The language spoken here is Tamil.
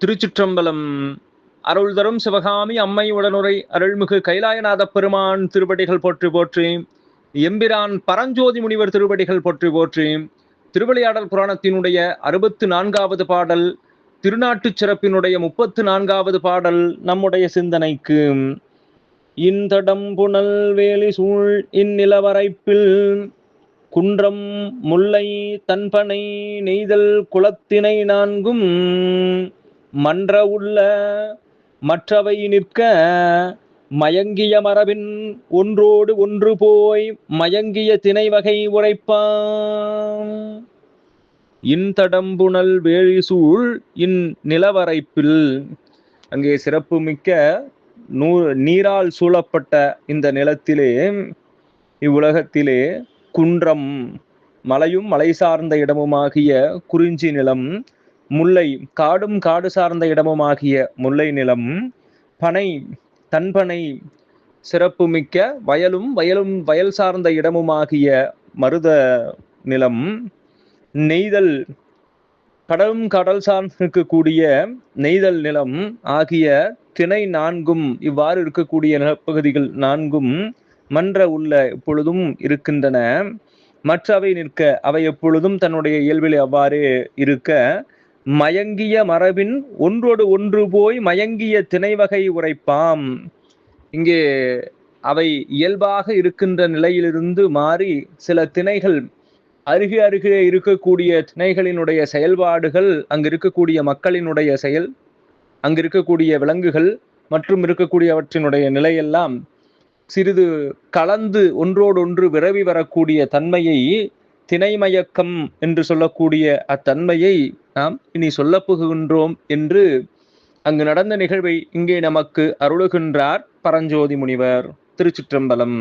திருச்சிற்றம்பலம். அருள் தரும் சிவகாமி அம்மை உடனுரை அருள்மிகு கைலாயநாத பெருமான் திருவடிகள் போற்றி போற்றி. எம்பிரான் பரஞ்சோதி முனிவர் திருவடிகள் போற்றி போற்றி. திருவிளையாடல் புராணத்தினுடைய 64வது பாடல், திருநாட்டுச் சிறப்பினுடைய 34வது பாடல் நம்முடைய சிந்தனைக்கு. இன்தடம் புனல் வேலி சூழ் இந்நிலவரைப்பில் குன்றம் முல்லை தன்பனை நெய்தல் குலத்தினை நான்கும் மன்ற உள்ள மற்றவை நிற்க மயங்கிய மரபின் ஒன்றோடு ஒன்று போய் மயங்கிய திணை வகை உரைப்பாம். இன்தடம்புணல் வேழிசூழ் இந்நிலவரைப்பில், அங்கே சிறப்பு மிக்க நீரால் சூழப்பட்ட இந்த நிலத்திலே, இவ்வுலகத்திலே குன்றம், மலையும் மலை சார்ந்த இடமுமாகிய குறிஞ்சி நிலம், முல்லை காடும் காடு சார்ந்த இடமுமாகிய முல்லை நிலம், பனை தன்பனை சிறப்புமிக்க வயலும் வயல் சார்ந்த இடமுமாகிய மருத நிலம், நெய்தல் கடலும் கடல் சார்ந்திருக்கக்கூடிய நெய்தல் நிலம் ஆகிய திணை நான்கும், இவ்வாறு இருக்கக்கூடிய நிலப்பகுதிகள் நான்கும் மன்ற உள்ள எப்பொழுதும் இருக்கின்றன. மற்றவை நிற்க, அவை எப்பொழுதும் தன்னுடைய இயல்பில் அவ்வாறு இருக்க, மயங்கிய மரபின் ஒன்றோடு ஒன்று போய் மயங்கிய திணை வகை உரைப்பாம். இங்கே அவை இயல்பாக இருக்கின்ற நிலையிலிருந்து மாறி சில திணைகள் அருகே அருகே இருக்கக்கூடிய திணைகளினுடைய செயல்பாடுகள், அங்கு இருக்கக்கூடிய மக்களினுடைய செயல், அங்கு இருக்கக்கூடிய விலங்குகள் மற்றும் இருக்கக்கூடியவற்றினுடைய நிலையெல்லாம் சிறிது கலந்து ஒன்றோடொன்று விரவி வரக்கூடிய தன்மையை, திணைமயக்கம் என்று சொல்லக்கூடிய அத்தன்மையை நாம் இனி சொல்லப் போகின்றோம் என்று அங்கு நடந்த நிகழ்வை இங்கே நமக்கு அருளுகின்றார் பரஞ்சோதி முனிவர். திருச்சிற்றம்பலம்.